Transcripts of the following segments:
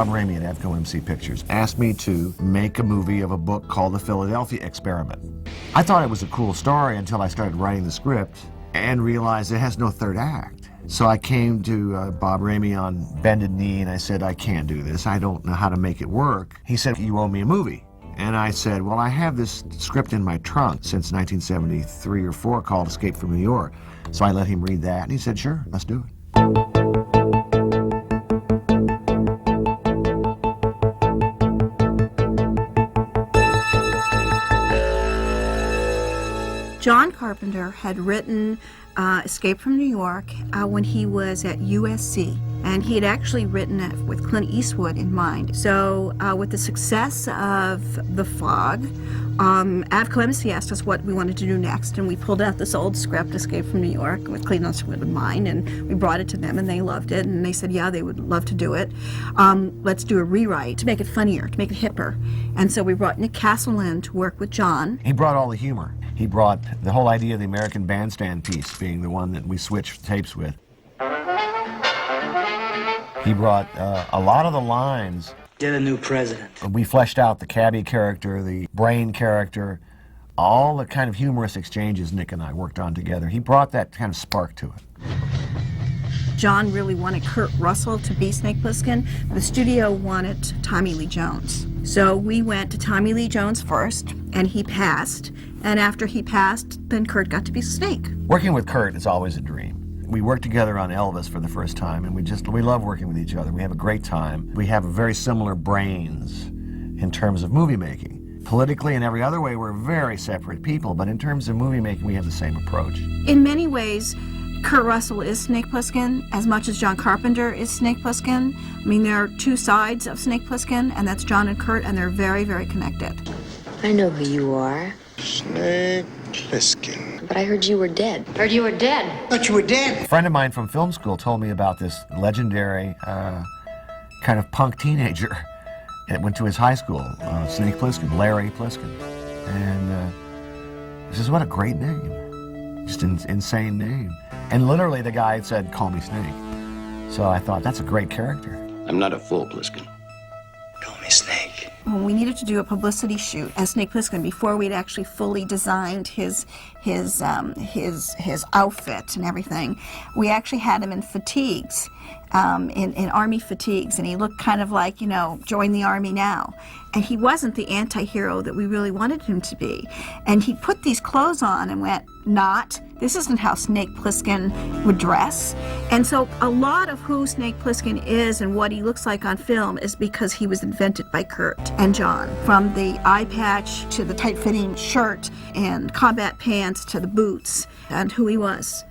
Bob Ramey at FOMC Pictures asked me to make a movie of a book called The Philadelphia Experiment. I thought it was a cool story until I started writing the script and realized it has no third act. So I came to Bob Ramey on bended knee and I said, I can't do this. I don't know how to make it work. He said, you owe me a movie. And I said, well, I have this script in my trunk since 1973 or 4 called Escape from New York. So I let him read that and he said, sure, let's do it. John Carpenter had written Escape from New York when he was at USC, and he had actually written it with Clint Eastwood in mind. So with the success of The Fog, FOMC asked us what we wanted to do next, and we pulled out this old script, Escape from New York, with Clint Eastwood in mind, and we brought it to them, and they loved it, and they said, yeah, they would love to do it. Let's do a rewrite to make it funnier, to make it hipper. And so we brought Nick Castle in to work with John. He brought all the humor. He brought the whole idea of the American Bandstand piece being the one that we switched tapes with. He brought a lot of the lines. Get a new president. We fleshed out the cabbie character, the brain character, all the kind of humorous exchanges Nick and I worked on together. He brought that kind of spark to it. John really wanted Kurt Russell to be Snake Plissken. The studio wanted Tommy Lee Jones. So we went to Tommy Lee Jones first, and he passed. And after he passed, then Kurt got to be Snake. Working with Kurt is always a dream. We worked together on Elvis for the first time, and we love working with each other. We have a great time. We have very similar brains in terms of movie making. Politically and every other way, we're very separate people, but in terms of movie making, we have the same approach. In many ways, Kurt Russell is Snake Plissken as much as John Carpenter is Snake Plissken. I mean, there are two sides of Snake Plissken, and that's John and Kurt, and they're very, very connected. I know who you are. Snake Plissken. But I heard you were dead. Heard you were dead. Thought you were dead. A friend of mine from film school told me about this legendary kind of punk teenager that went to his high school, Snake Plissken, Larry Plissken. And he says, what a great name. Just an insane name. And literally the guy said, call me Snake. So I thought, that's a great character. I'm not a fool, Plissken. Call me Snake. When we needed to do a publicity shoot as Snake Plissken before we'd actually fully designed his outfit and everything, we actually had him in fatigues, in army fatigues, and he looked kind of like, you know, join the army now. And he wasn't the anti-hero that we really wanted him to be. And he put these clothes on and went, this isn't how Snake Plissken would dress. And so a lot of who Snake Plissken is and what he looks like on film is because he was invented by Kurt and John. From the eye patch to the tight-fitting shirt and combat pants to the boots and who he was.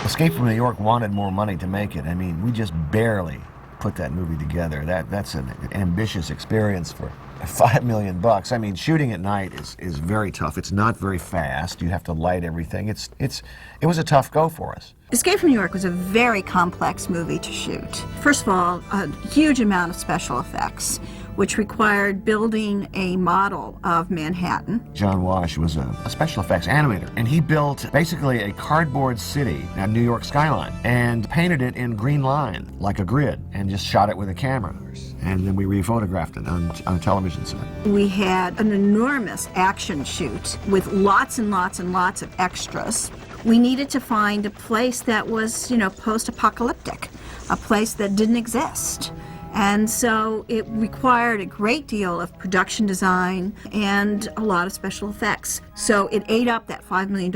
Escape from New York wanted more money to make it. I mean, we just barely put that movie together. That's an ambitious experience for $5 million. I mean, shooting at night is very tough. It's not very fast. You have to light everything. It was a tough go for us. Escape from New York was a very complex movie to shoot. First of all, a huge amount of special effects, which required building a model of Manhattan. John Wash was a special effects animator, and he built basically a cardboard city, a New York skyline, and painted it in green line, like a grid, and just shot it with a camera. And then we rephotographed it on a television set. We had an enormous action shoot with lots and lots and lots of extras. We needed to find a place that was, you know, post-apocalyptic, a place that didn't exist. And so it required a great deal of production design and a lot of special effects. So it ate up that $5 million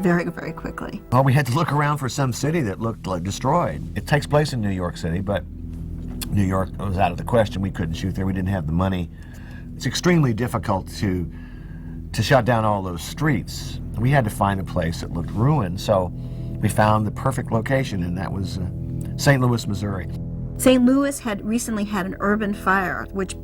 very, very quickly. Well, we had to look around for some city that looked like destroyed. It takes place in New York City, but New York was out of the question. We couldn't shoot there. We didn't have the money. It's extremely difficult to shut down all those streets. We had to find a place that looked ruined, so we found the perfect location, and that was St. Louis, Missouri. St. Louis had recently had an urban fire which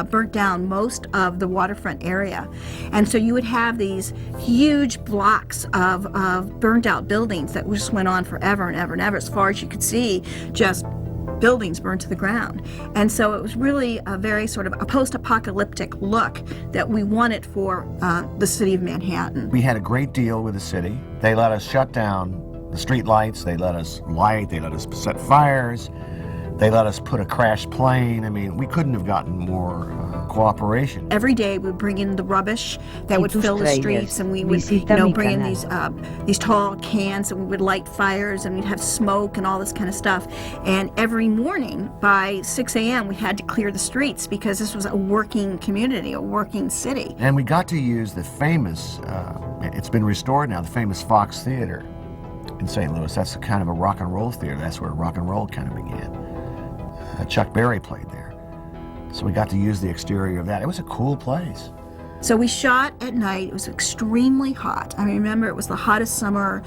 burnt down most of the waterfront area. And so you would have these huge blocks of burned out buildings that just went on forever and ever and ever. As far as you could see, just buildings burned to the ground. And so it was really a very sort of a post-apocalyptic look that we wanted for the city of Manhattan. We had a great deal with the city. They let us shut down the street lights, they let us light, they let us set fires, they let us put a crashed plane. I mean, we couldn't have gotten more cooperation. Every day we would bring in the rubbish that would fill the streets, and we would, bring in these tall cans, and we would light fires, and we'd have smoke and all this kind of stuff. And every morning by 6 a.m. we had to clear the streets because this was a working community, a working city. And we got to use the famous, it's been restored now, the famous Fox Theater in St. Louis. That's kind of a rock and roll theater. That's where rock and roll kind of began. Chuck Berry played there. So we got to use the exterior of that. It was a cool place. So we shot at night. It was extremely hot. I remember it was the hottest summer.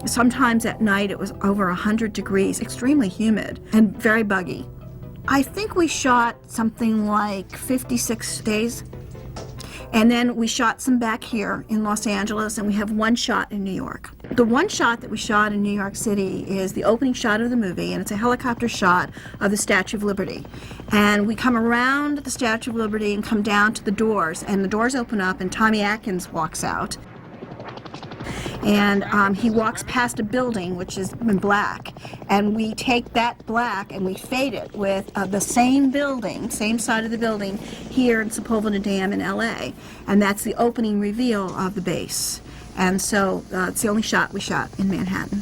Sometimes at night it was over 100 degrees, extremely humid and very buggy. I think we shot something like 56 days. And then we shot some back here in Los Angeles, and we have one shot in New York. The one shot that we shot in New York City is the opening shot of the movie, and it's a helicopter shot of the Statue of Liberty. And we come around the Statue of Liberty and come down to the doors, and the doors open up, and Tommy Atkins walks out. And he walks past a building, which is in black, and we take that black and we fade it with the same building, same side of the building here in Sepulveda Dam in LA, and that's the opening reveal of the base. And so it's the only shot we shot in Manhattan.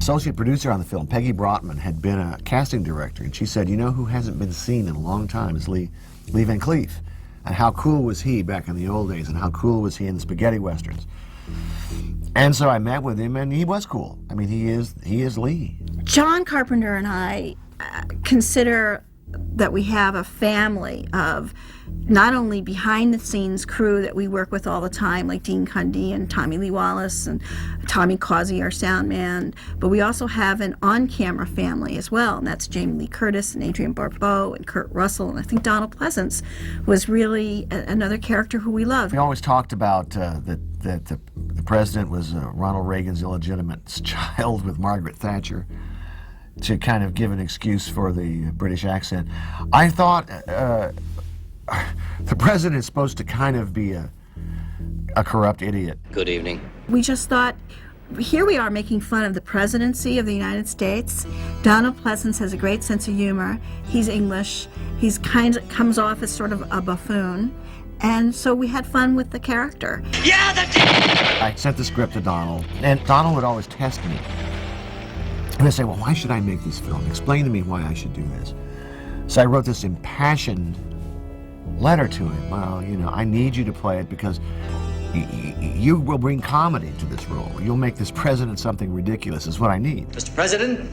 Associate producer on the film, Peggy Brotman, had been a casting director, and she said, you know who hasn't been seen in a long time is Lee Van Cleef. And how cool was he back in the old days, and how cool was he in the spaghetti westerns? And so I met with him, and he was cool. I mean, he is Lee. John Carpenter and I consider that we have a family of not only behind-the-scenes crew that we work with all the time, like Dean Cundy and Tommy Lee Wallace and Tommy Causey, our sound man, but we also have an on-camera family as well, and that's Jamie Lee Curtis and Adrienne Barbeau and Kurt Russell, and I think Donald Pleasance was really another character who we love. We always talked about that the president was Ronald Reagan's illegitimate child with Margaret Thatcher, to kind of give an excuse for the British accent. I thought the president is supposed to kind of be a corrupt idiot. Good evening. We just thought, here we are making fun of the presidency of the United States. Donald Pleasance has a great sense of humor. He's English. He's comes off as sort of a buffoon. And so we had fun with the character. Yeah, that's it! I sent the script to Donald, and Donald would always test me. And I'd say, well, why should I make this film? Explain to me why I should do this. So I wrote this impassioned letter to him. Well, you know, I need you to play it because you will bring comedy to this role. You'll make this president something ridiculous is what I need. Mr. President?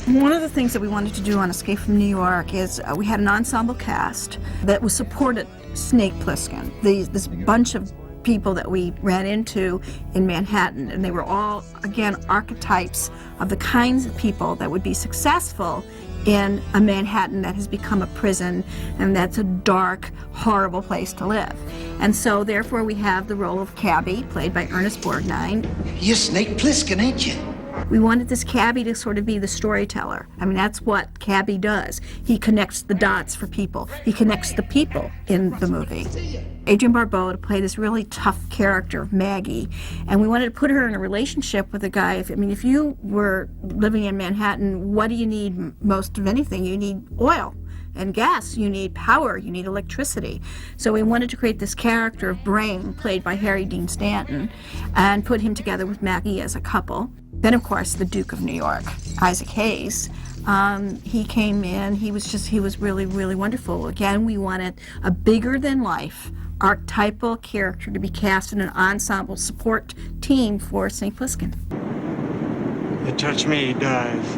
One of the things that we wanted to do on Escape from New York is we had an ensemble cast that was supported Snake Plissken, this bunch of people that we ran into in Manhattan, and they were all, again, archetypes of the kinds of people that would be successful in a Manhattan that has become a prison, and that's a dark, horrible place to live. And so, therefore, we have the role of Cabby, played by Ernest Borgnine. You're Snake Plissken, ain't you? We wanted this Cabby to sort of be the storyteller. I mean, that's what Cabby does. He connects the dots for people. He connects the people in the movie. Adrienne Barbeau to play this really tough character of Maggie, and we wanted to put her in a relationship with a guy. If you were living in Manhattan, what do you need most of anything? You need oil and gas, you need power, you need electricity. So we wanted to create this character of Brain, played by Harry Dean Stanton, and put him together with Maggie as a couple. Then, of course, the Duke of New York, Isaac Hayes. He came in, he was really, really wonderful. Again, we wanted a bigger-than-life, archetypal character to be cast in an ensemble support team for St. Plissken. You touch me, he dies.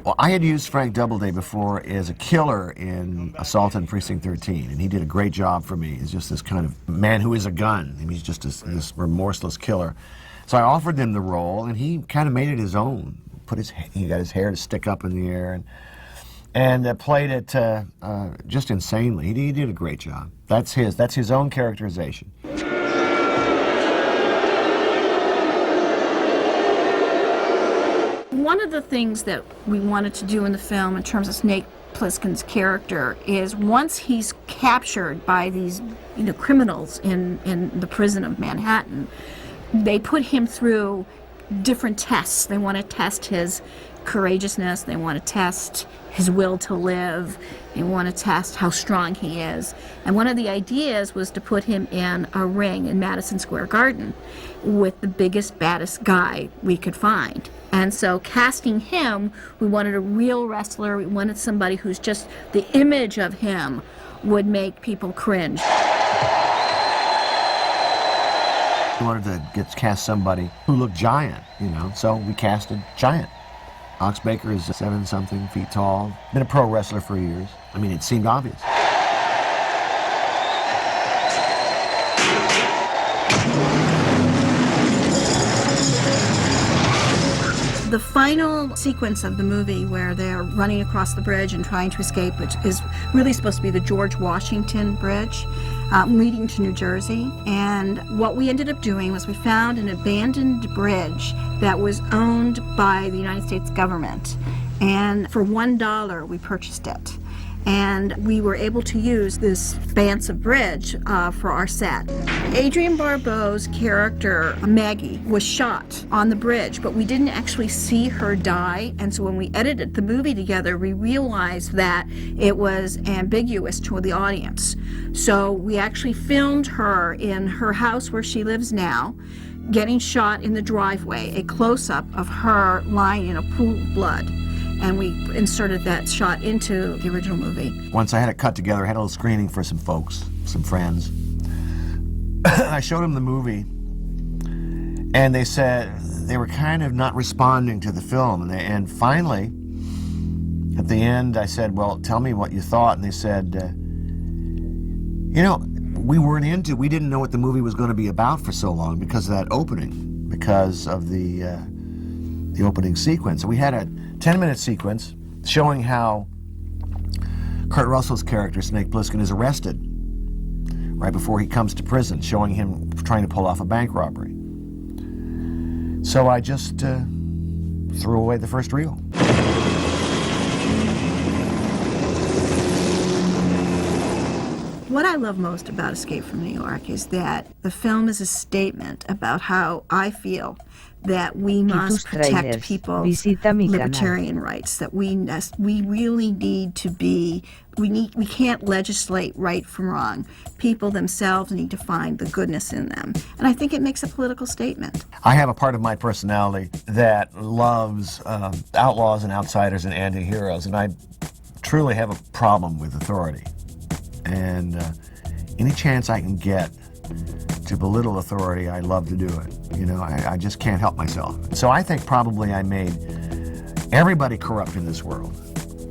Well, I had used Frank Doubleday before as a killer in Assault on Precinct 13, and he did a great job for me. He's just this kind of man who is a gun. I mean, he's just this remorseless killer. So I offered him the role, and he kind of made it his own. He got his hair to stick up in the air, and played it just insanely. He did a great job. That's his own characterization. One of the things that we wanted to do in the film in terms of Snake Plissken's character is once he's captured by these, criminals in the prison of Manhattan, they put him through different tests. They want to test his courageousness. They want to test his will to live. They want to test how strong he is. And one of the ideas was to put him in a ring in Madison Square Garden with the biggest, baddest guy we could find. And so casting him, we wanted a real wrestler. We wanted somebody who's just, the image of him would make people cringe. We wanted to cast somebody who looked giant, so we casted giant. Ox Baker is 7-something feet tall, been a pro wrestler for years. I mean, it seemed obvious. The final sequence of the movie where they're running across the bridge and trying to escape, which is really supposed to be the George Washington Bridge, leading to New Jersey. And what we ended up doing was we found an abandoned bridge that was owned by the United States government. And for $1, we purchased it. And we were able to use this expansive bridge for our set. Adrienne Barbeau's character, Maggie, was shot on the bridge, but we didn't actually see her die. And so when we edited the movie together, we realized that it was ambiguous to the audience. So we actually filmed her in her house where she lives now, getting shot in the driveway, a close-up of her lying in a pool of blood. And we inserted that shot into the original movie. Once I had it cut together, I had a little screening for some folks, some friends. I showed them the movie, and they said they were kind of not responding to the film. And finally, at the end, I said, well, tell me what you thought. And they said, we didn't know what the movie was going to be about for so long because of that opening, because of the opening sequence. So we had a 10-minute sequence showing how Kurt Russell's character, Snake Plissken, is arrested right before he comes to prison, showing him trying to pull off a bank robbery. So I just threw away the first reel. What I love most about Escape from New York is that the film is a statement about how I feel that we must protect people's libertarian rights, that we really need to be, we can't legislate right from wrong. People themselves need to find the goodness in them. And I think it makes a political statement. I have a part of my personality that loves outlaws and outsiders and anti-heroes, and I truly have a problem with authority. And any chance I can get to belittle authority, I love to do it. I just can't help myself. So I think probably I made everybody corrupt in this world,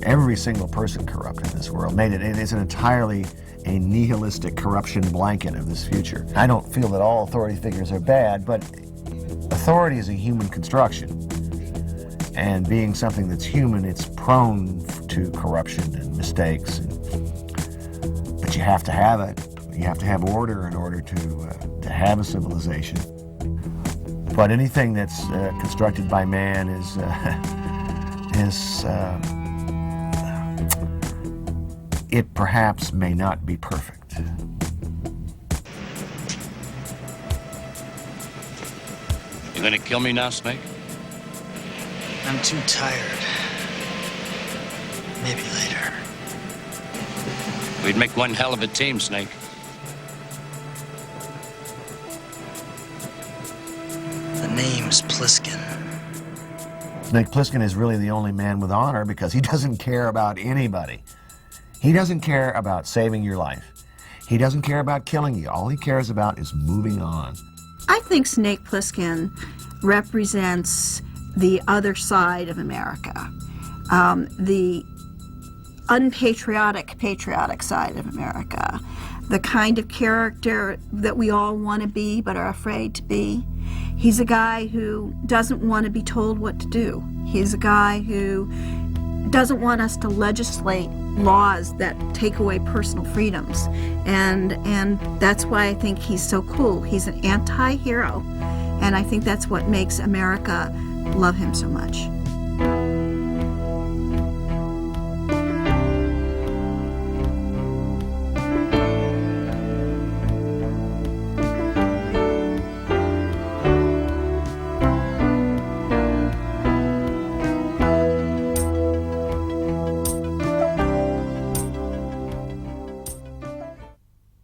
every single person corrupt in this world, made it is an entirely a nihilistic corruption blanket of this future. I don't feel that all authority figures are bad, but authority is a human construction. And being something that's human, it's prone to corruption and mistakes. But you have to have it. You have to have order in order to have a civilization. But anything that's constructed by man it perhaps may not be perfect. You gonna kill me now, Snake? I'm too tired. Maybe later. We'd make one hell of a team, Snake. The name's Plissken. Snake Plissken is really the only man with honor because he doesn't care about anybody. He doesn't care about saving your life. He doesn't care about killing you. All he cares about is moving on. I think Snake Plissken represents the other side of America, the unpatriotic, patriotic side of America, the kind of character that we all want to be but are afraid to be. He's a guy who doesn't want to be told what to do. He's a guy who doesn't want us to legislate laws that take away personal freedoms. And that's why I think he's so cool. He's an anti-hero. And I think that's what makes America love him so much.